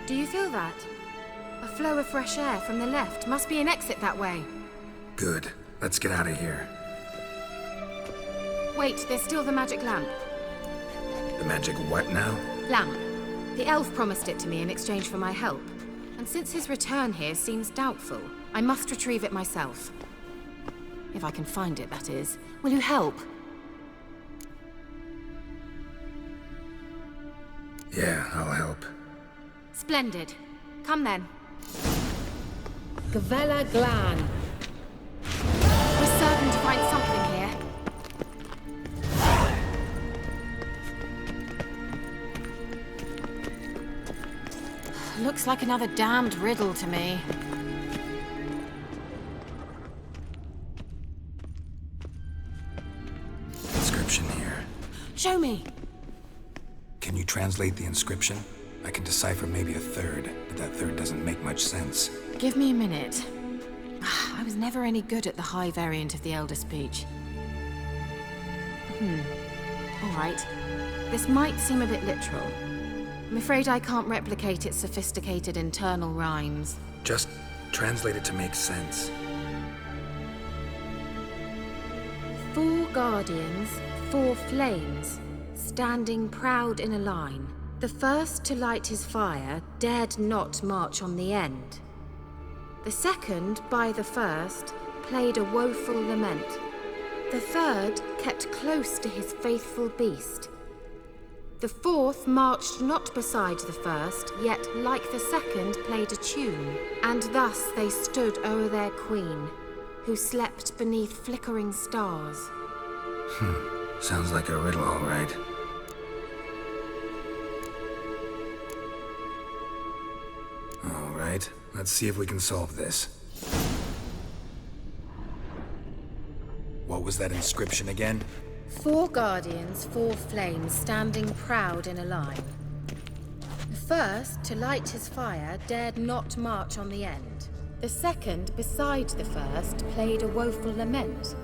Do you feel that? A flow of fresh air from the left. Must be an exit that way. Good. Let's get out of here. Wait, there's still the magic lamp. The magic what now? Lamp. The elf promised it to me in exchange for my help. And since his return here seems doubtful, I must retrieve it myself. If I can find it, that is. Will you help? Yeah, I'll help. Splendid. Come then. Gavella Glan. We're certain to find something here. Looks like another damned riddle to me. Inscription here. Show me. Can you translate the inscription? I can decipher maybe a third, but that third doesn't make much sense. Give me a minute. I was never any good at the high variant of the Elder Speech. All right. This might seem a bit literal. I'm afraid I can't replicate its sophisticated internal rhymes. Just translate it to make sense. 4 guardians, 4 flames, standing proud in a line. The first to light his fire dared not march on the end. The second, by the first, played a woeful lament. The third kept close to his faithful beast. The fourth marched not beside the first, yet like the second played a tune. And thus they stood o'er their queen, who slept beneath flickering stars. Sounds like a riddle, all right. All right, let's see if we can solve this. What was that inscription again? 4 guardians, 4 flames, standing proud in a line. The first, to light his fire, dared not march on the end. The second, beside the first, played a woeful lament.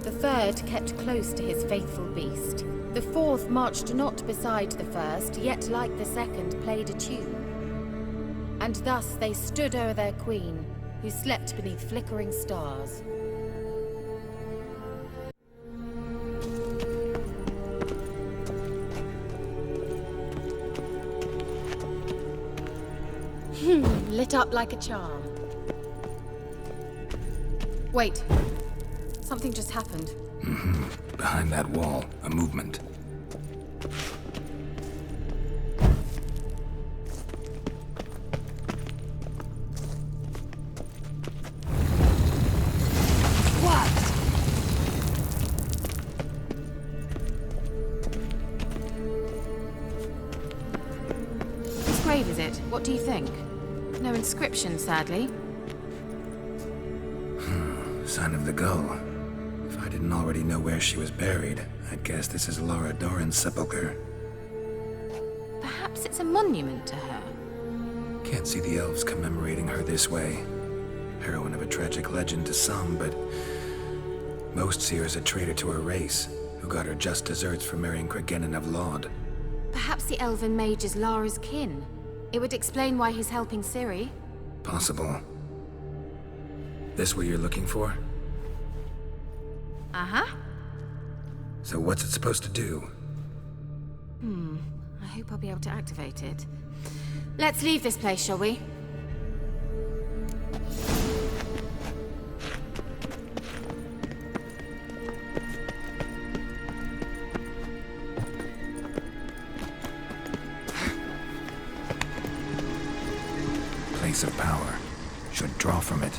The third kept close to his faithful beast. The fourth marched not beside the first, yet like the second played a tune. And thus they stood o'er their queen, who slept beneath flickering stars. Lit up like a charm. Wait. Something just happened. Behind that wall, a movement. Whose grave is it? What do you think? No inscription, sadly. Sign of the gull. If I didn't already know where she was buried, I'd guess this is Laura Doran's sepulcher. Perhaps it's a monument to her. Can't see the elves commemorating her this way. Heroine of a tragic legend to some, but most see her as a traitor to her race, who got her just deserts for marrying Cregennan of Laud. Perhaps the elven mage is Lara's kin. It would explain why he's helping Ciri. Possible. This what you're looking for? Uh-huh. So what's it supposed to do? I hope I'll be able to activate it. Let's leave this place, shall we? Place of power. Should draw from it.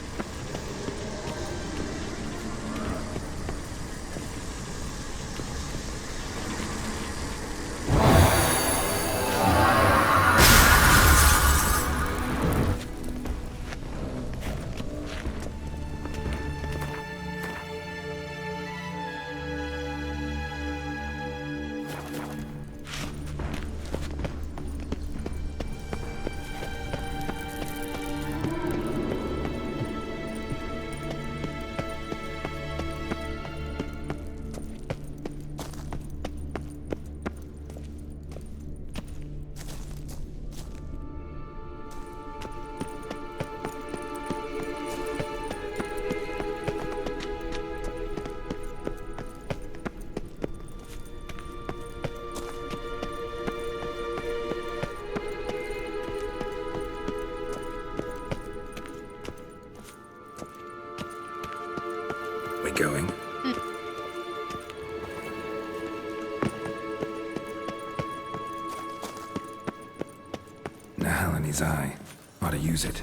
Halani's eye. Ought to use it.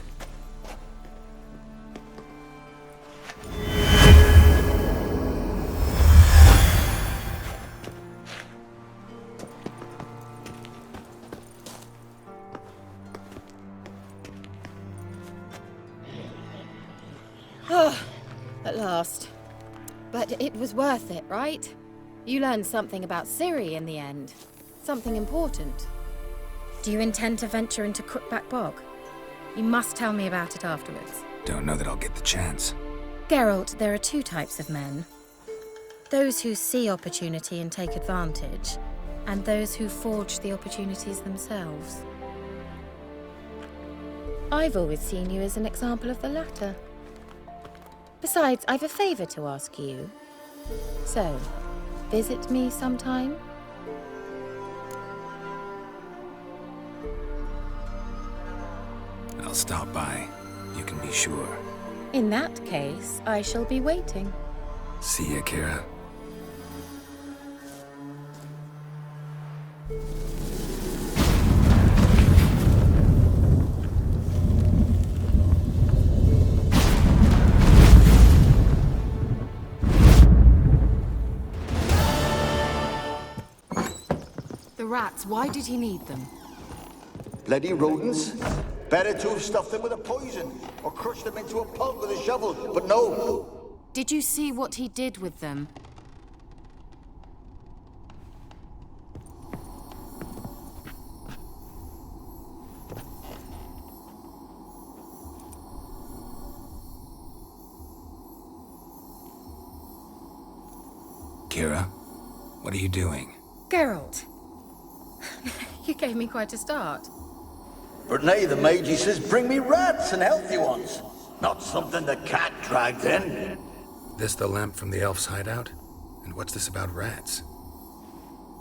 At last. But it was worth it, right? You learned something about Ciri in the end. Something important. Do you intend to venture into Crookback Bog? You must tell me about it afterwards. Don't know that I'll get the chance. Geralt, there are two types of men. Those who see opportunity and take advantage, and those who forge the opportunities themselves. I've always seen you as an example of the latter. Besides, I've a favor to ask you. So, visit me sometime? I'll stop by. You can be sure. In that case, I shall be waiting. See ya, Keira. The rats, why did he need them? Bloody rodents. Better to have stuffed them with a poison, or crushed them into a pulp with a shovel, but no. Did you see what he did with them? Keira, what are you doing? Geralt! You gave me quite a start. But nay, the mage says bring me rats and healthy ones. Not something the cat dragged in. This the lamp from the elf's hideout? And what's this about rats?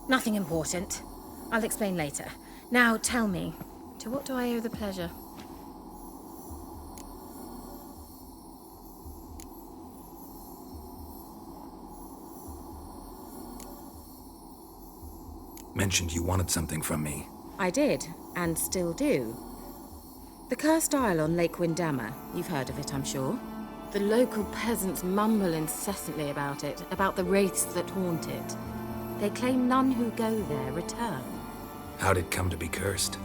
Nothing important. I'll explain later. Now tell me, to what do I owe the pleasure? Mentioned you wanted something from me. I did, and still do. The Cursed Isle on Lake Windammer. You've heard of it, I'm sure. The local peasants mumble incessantly about it, about the wraiths that haunt it. They claim none who go there return. How'd it come to be cursed?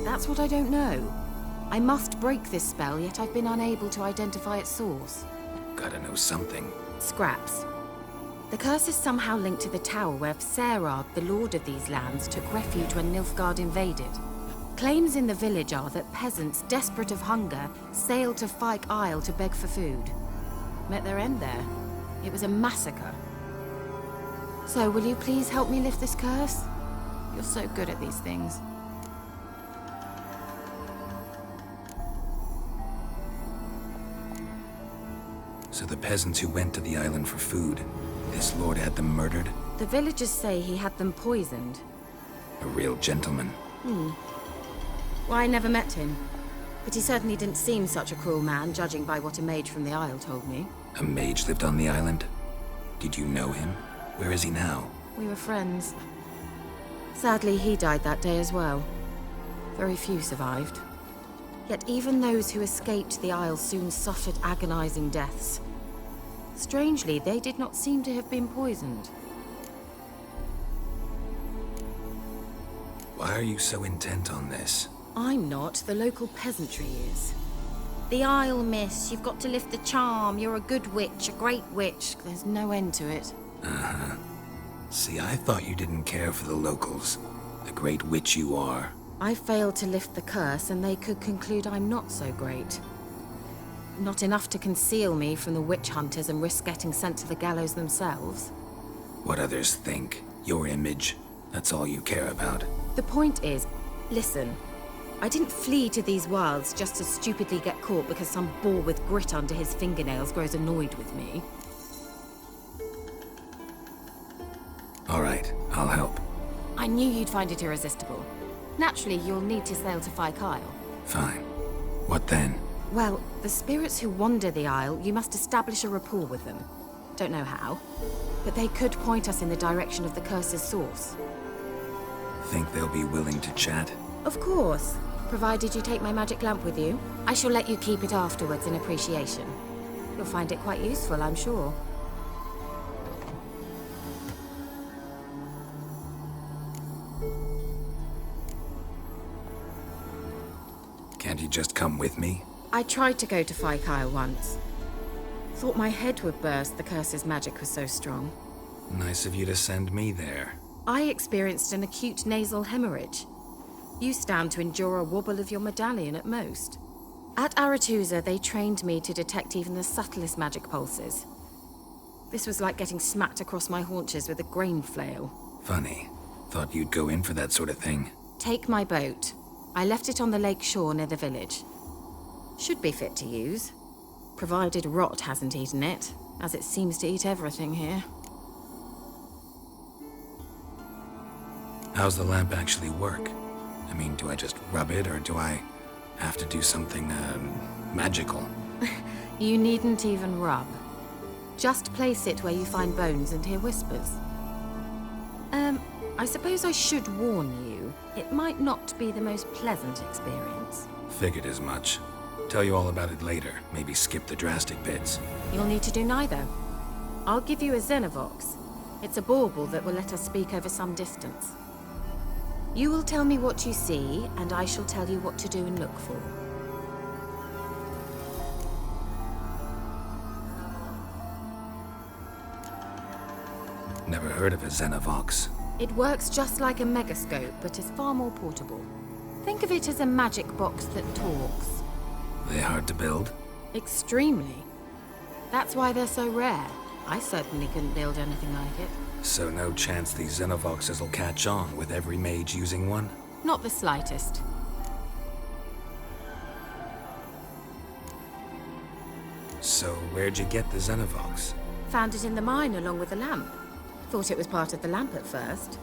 That's what I don't know. I must break this spell, yet I've been unable to identify its source. Gotta know something. Scraps. The curse is somehow linked to the tower where Serard, the lord of these lands, took refuge when Nilfgaard invaded. Claims in the village are that peasants, desperate of hunger, sailed to Fyke Isle to beg for food. Met their end there. It was a massacre. So, will you please help me lift this curse? You're so good at these things. So the peasants who went to the island for food, this lord had them murdered? The villagers say he had them poisoned. A real gentleman. Well, I never met him. But he certainly didn't seem such a cruel man, judging by what a mage from the Isle told me. A mage lived on the island? Did you know him? Where is he now? We were friends. Sadly, he died that day as well. Very few survived. Yet even those who escaped the Isle soon suffered agonizing deaths. Strangely, they did not seem to have been poisoned. Why are you so intent on this? I'm not. The local peasantry is. The Isle, miss. You've got to lift the charm. You're a good witch, a great witch. There's no end to it. Uh-huh. See, I thought you didn't care for the locals. The great witch you are. I failed to lift the curse, and they could conclude I'm not so great. Not enough to conceal me from the witch hunters and risk getting sent to the gallows themselves. What others think, your image, that's all you care about. The point is, listen, I didn't flee to these wilds just to stupidly get caught because some boar with grit under his fingernails grows annoyed with me. All right, I'll help. I knew you'd find it irresistible. Naturally, you'll need to sail to Fyke Isle. Fine. What then? Well, the spirits who wander the Isle, you must establish a rapport with them. Don't know how, but they could point us in the direction of the curse's source. Think they'll be willing to chat? Of course. provided you take my magic lamp with you. I shall let you keep it afterwards in appreciation. You'll find it quite useful, I'm sure. Can't you just come with me? I tried to go to Kyle once. Thought my head would burst, the curse's magic was so strong. Nice of you to send me there. I experienced an acute nasal hemorrhage. You stand to endure a wobble of your medallion at most. At Aretusa, they trained me to detect even the subtlest magic pulses. This was like getting smacked across my haunches with a grain flail. Funny. Thought you'd go in for that sort of thing. Take my boat. I left it on the lake shore near the village. Should be fit to use, provided rot hasn't eaten it, as it seems to eat everything here. How's the lamp actually work? I mean, do I just rub it, or do I have to do something, magical? You needn't even rub. Just place it where you find bones and hear whispers. I suppose I should warn you, it might not be the most pleasant experience. Figured as much. Tell you all about it later. Maybe skip the drastic bits. You'll need to do neither. I'll give you a Xenovox. It's a bauble that will let us speak over some distance. You will tell me what you see, and I shall tell you what to do and look for. Never heard of a Xenovox. It works just like a megascope, but is far more portable. Think of it as a magic box that talks. They hard to build? Extremely. That's why they're so rare. I certainly couldn't build anything like it. So no chance these Xenovoxes will catch on with every mage using one? Not the slightest. So where'd you get the Xenovox? Found it in the mine along with the lamp. Thought it was part of the lamp at first.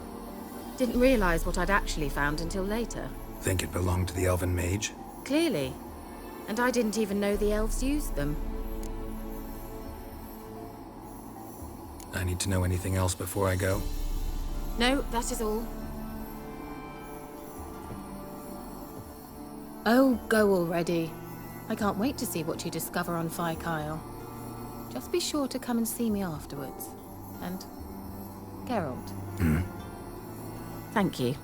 Didn't realize what I'd actually found until later. Think it belonged to the elven mage? Clearly. And I didn't even know the elves used them. I need to know anything else before I go? No, that is all. Oh, go already. I can't wait to see what you discover on Kyle. Just be sure to come and see me afterwards. And Geralt. Thank you.